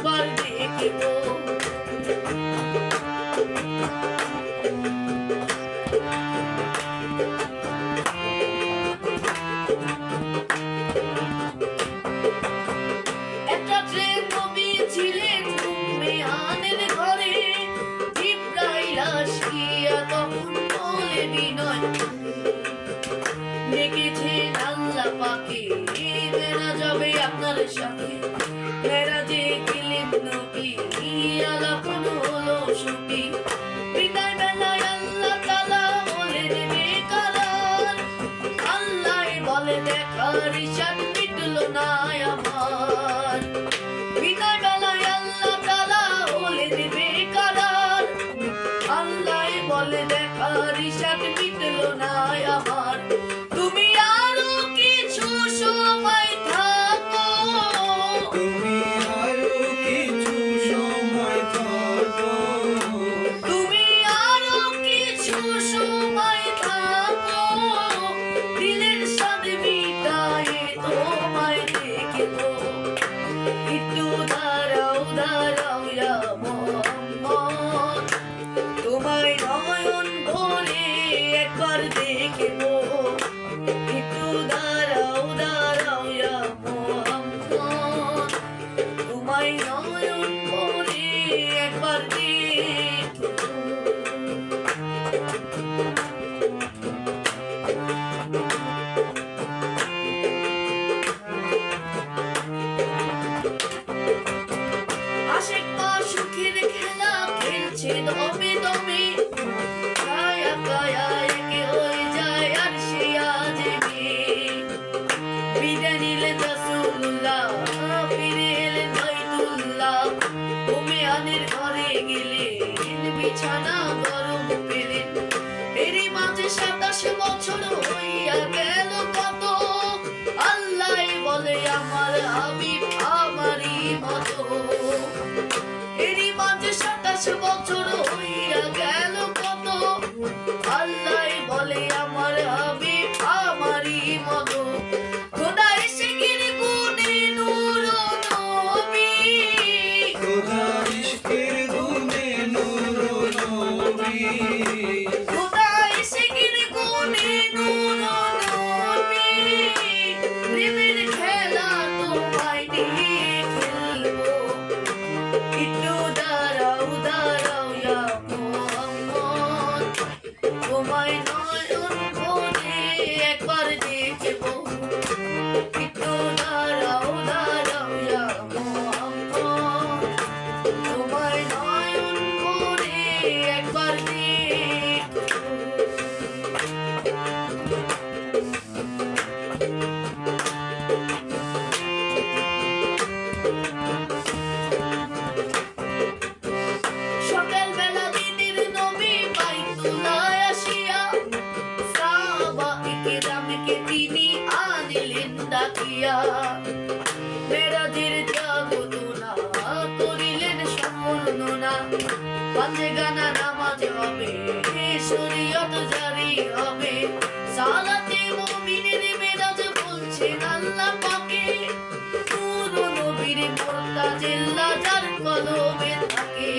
একবার দেখিব। একটা ট্রেন নবী ছিলেন উম্মেহানের ঘরে, জিবরাইল আসিয়া তখন বলে বিনয় ডেকেছেন আল্লাহ পাকে, মেরাজ হবে আপনার সাথে। মেরাজে গেলেন নবী, আলাপন হলো সুখী। বিদায় বেলায় আল্লাহ তাআলা বলে দেবে কারার, আল্লাহ বলে দেখার ইশাত মিটলো না আমার। বিদায় বেলায় আল্লাহ তাআলা বলে দেবে কারার, আল্লাহ বলে দেখার ইশাত মিটলো না আমার। তুমি আরো কিছু সময় থাকো, তুমি আরো কিছু সময় থাকো, তুমি আরো কিছু সময় থাকো, দিলের স্বাদ মিটায়ে তোমায় দেখিবো। একটু দাঁড়াও দাঁড়াও ইয়া মুহাম্মদ, তোমায় নয়ন ভরে একবার দেখিবো। একটু দাঁড়াও দাঁড়াও ইয়া মুহাম্মদ, তোমায় নয়ন ভরে একবার দেখিবো। আশিক মাশুকের খেলা খেলছে দমে দমে, কায়া কায়া একে হয়ে যায় আরশে আজমে। বিদায় নিলেন রাসূলুল্লাহ, ফিরে এলেন বাইতুল্লাহ। উম্মেহানের ঘরে গেলেন, বিছানা গরম পেলেন। এরই মাঝে 27 বছর হইয়া গেল কত, আল্লাহ বলে আমার হাবিব আমারই মতো। এরই মাঝে 27 বছর হইয়া গেল কত, আল্লাহ বলে আমার হাবিব আমারই মতো। খোদা এসে গিয়ে গুনে নূর নবী, খোদা ইশকের গুনে নূর নবী, খোদা এসে গিয়ে গুনে নূর নবী। প্রেমের খেলা তোমায় নিয়ে খেলবো। একটু দাঁড়াও দাঁড়াও ইয়া মুহাম্মদ, তোমায় নয়ন ভরে একবার দেখিবো। একটু দাঁড়াও দাঁড়াও ইয়া মুহাম্মদ, তোমায় নয়ন ভরে একবার দেখিবো। সকালবেলা দিনের নবী বাইতুল্লায় আসিয়া, সাহাবা-ই কেরামকে তিনি আনিলেন ডাকিয়া। মেরাজের জাগরণা করিলেন সম্পূর্ণনা, পাঁচে গানা নামাজ হবে, শরীয়ত জারি হবে। সালাতে মুমিনের মেরাজ বলছেন আল্লাহ পাকে, নূর নবীর মুরতাজিল্লা যার কলবে থাকে।